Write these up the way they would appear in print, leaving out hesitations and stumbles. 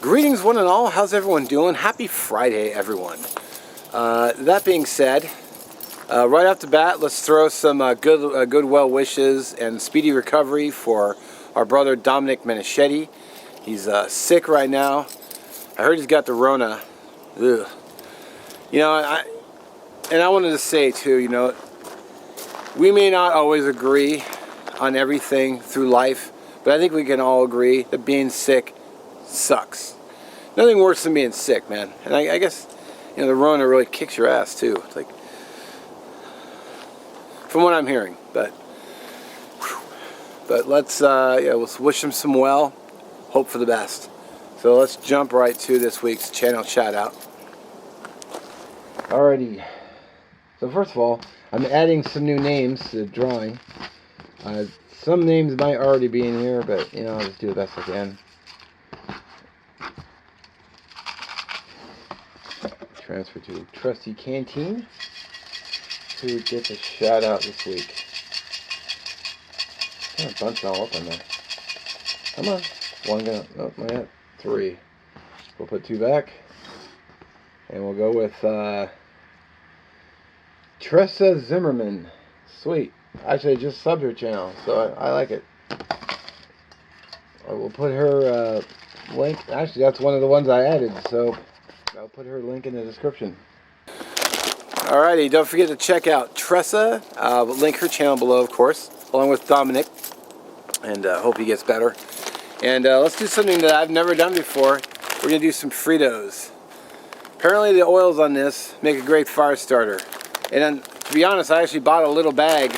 Greetings one and all, how's everyone doing? Happy Friday everyone. That being said, right off the bat, let's throw some good well wishes and speedy recovery for our brother Dominic Minischetti. He's sick right now. I heard he's got the Rona. Ugh. You know, I wanted to say too, you know, we may not always agree on everything through life, but I think we can all agree that being sick sucks. Nothing worse than being sick, man. And I guess, you know, the Rona really kicks your ass too. It's like, from what I'm hearing, but let's yeah, let's wish him some well, hope for the best. So let's jump right to this week's channel shout out. Alrighty. So first of all, I'm adding some new names to the drawing. Some names might already be in here, but you know, I'll just do the best I can. Transfer to Trusty Canteen to get a shout out this week. Kind of bunching all up in there. Come on. One gonna, nope, not yet. 3. We'll put 2 back. And we'll go with Tressa Zimmerman. Sweet. Actually, I just subbed her channel, so I like it. I will put her link. Actually, that's one of the ones I added, so I'll put her link in the description. Alrighty, don't forget to check out Tressa. We'll link her channel below, of course, along with Dominic. And hope he gets better. And let's do something that I've never done before. We're going to do some Fritos. Apparently the oils on this make a great fire starter. And then, to be honest, I actually bought a little bag,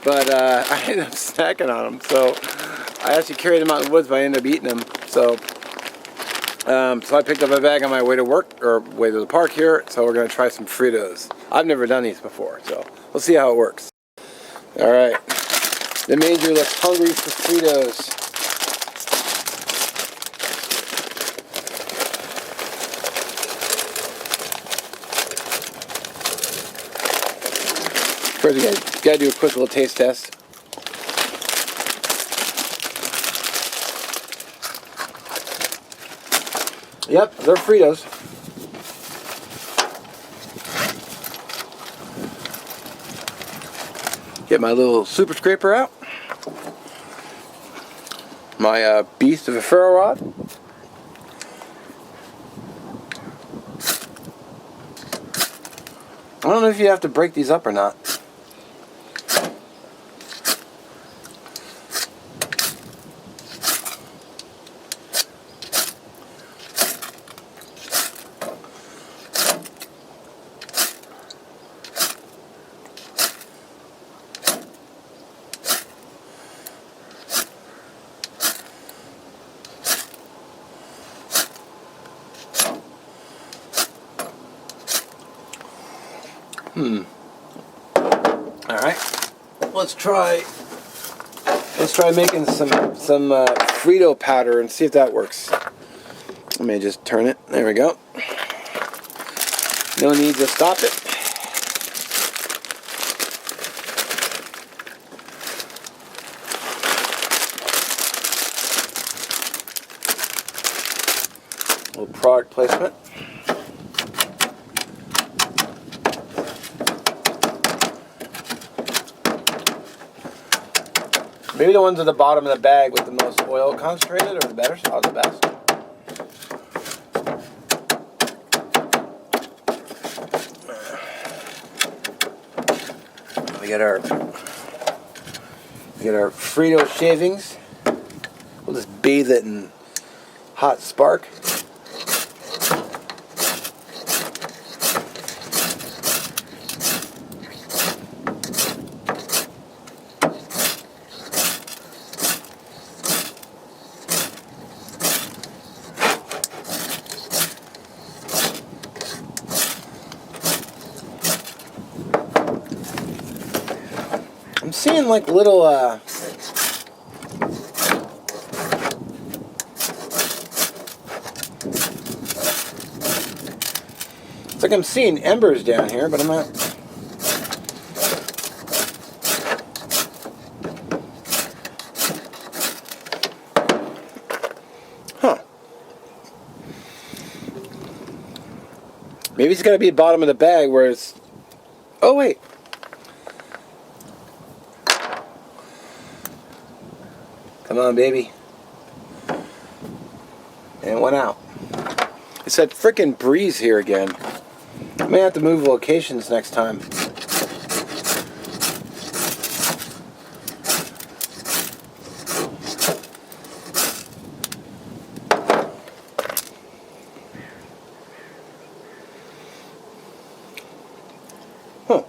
but I ended up snacking on them. So I actually carried them out in the woods, but I ended up eating them. So I picked up a bag on my way to work, or way to the park here, so we're going to try some Fritos. I've never done these before, so we'll see how it works. Alright, the Major looks hungry for Fritos. First, you gotta do a quick little taste test. Yep, they're Fritos. Get my little super scraper out. My beast of a ferro rod. I don't know if you have to break these up or not. Alright, let's try making some Frito powder and see if that works. Let me just turn it. There we go. No need to stop it. A little product placement. Maybe the ones at the bottom of the bag with the most oil concentrated are the better, are the best. We get our Frito shavings. We'll just bathe it in hot spark. I'm seeing like little it's like I'm seeing embers down here, but I'm not. Huh. Maybe it's got to be the bottom of the bag where it's... Oh, wait. Come on, baby. And it went out. It's that frickin' breeze here again. I may have to move locations next time. Huh.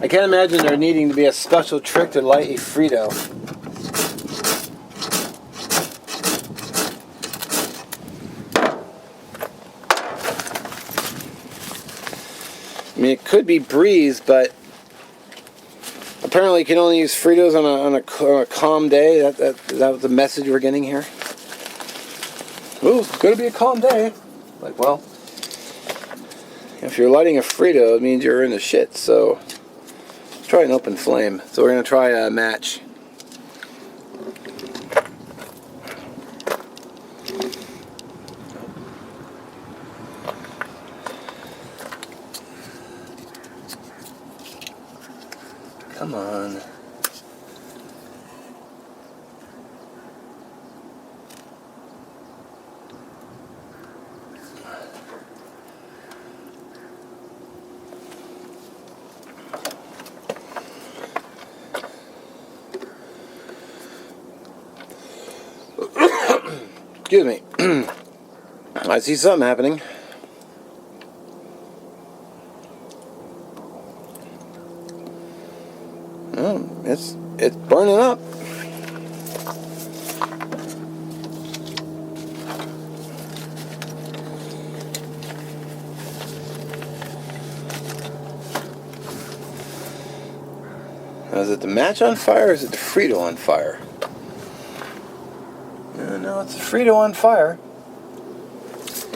I can't imagine there needing to be a special trick to light a Frito. I mean, it could be breeze, but apparently you can only use Fritos on a calm day. Is that the message we're getting here? Ooh, it's going to be a calm day. Like, well, if you're lighting a Frito, it means you're in the shit, so try an open flame. So we're going to try a match. Come on. Excuse me. I see something happening. Oh, it's burning up. Now, is it the match on fire or is it the Frito on fire? No, it's the Frito on fire.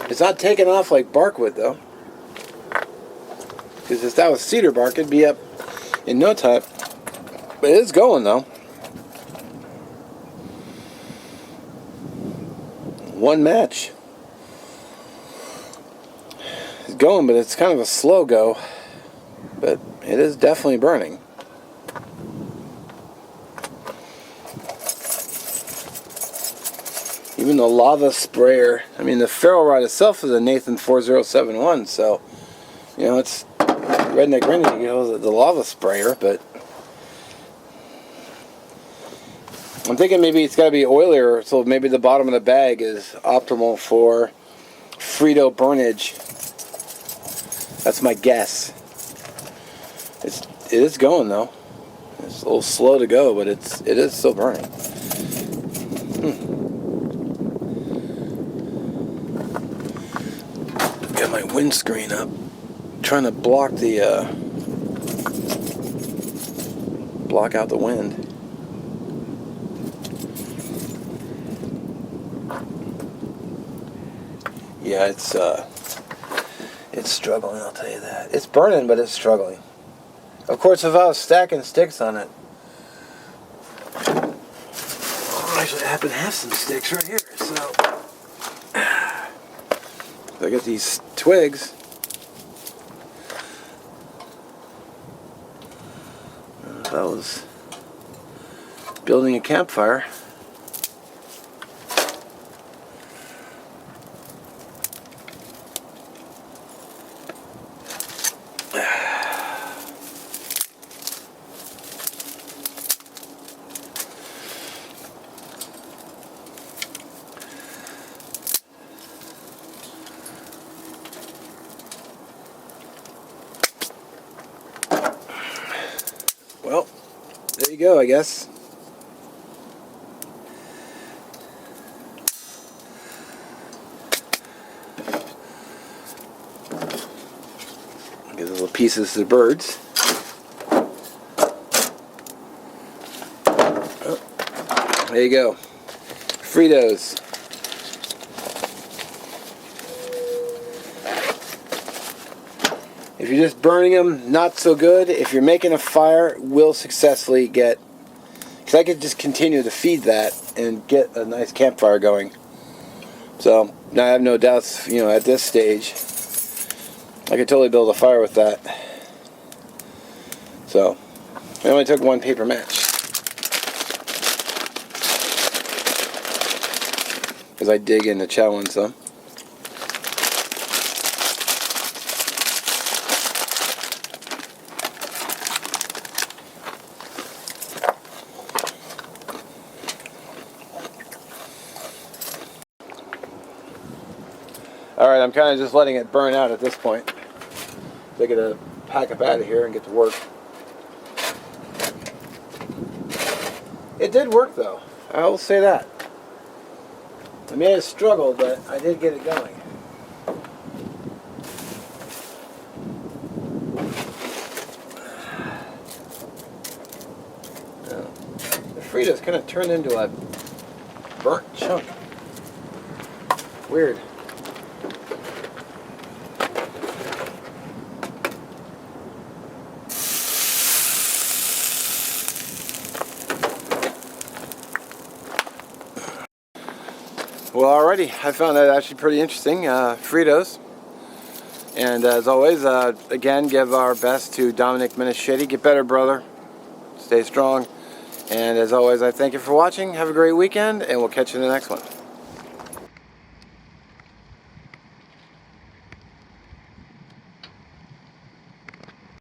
It's not taking off like bark would, though. Because if that was cedar bark, it'd be up in no time. But it is going, though. One match. It's going, but it's kind of a slow go. But it is definitely burning. Even the lava sprayer, I mean, the ferro rod itself is a Nathan 4071, so, you know, it's redneck renegade, you know, the lava sprayer, but I'm thinking maybe it's got to be oilier, so maybe the bottom of the bag is optimal for Frito burnage. That's my guess. It is going, though. It's a little slow to go, but it is still burning. Got my windscreen up, trying to block out the wind. Yeah, it's struggling, I'll tell you that. It's burning, but it's struggling. Of course, if I was stacking sticks on it, actually I happen to have some sticks right here, so I got these twigs. If I was building a campfire. Well, there you go, I guess. Give little pieces to the birds. Oh, there you go. Fritos. If you're just burning them, not so good. If you're making a fire, will successfully get... Because I could just continue to feed that and get a nice campfire going. So now I have no doubts, you know, at this stage, I could totally build a fire with that. So I only took one paper match because I dig into chowing some. Alright, I'm kind of just letting it burn out at this point. They're going to pack up out of here and get to work. It did work though, I will say that. I may have struggled, but I did get it going. The Fritos kind of turned into a burnt chunk. Weird. Well, alrighty, I found that actually pretty interesting, Fritos. And as always, again, give our best to Dominic Minischetti. Get better, brother. Stay strong. And as always, I thank you for watching. Have a great weekend, and we'll catch you in the next one.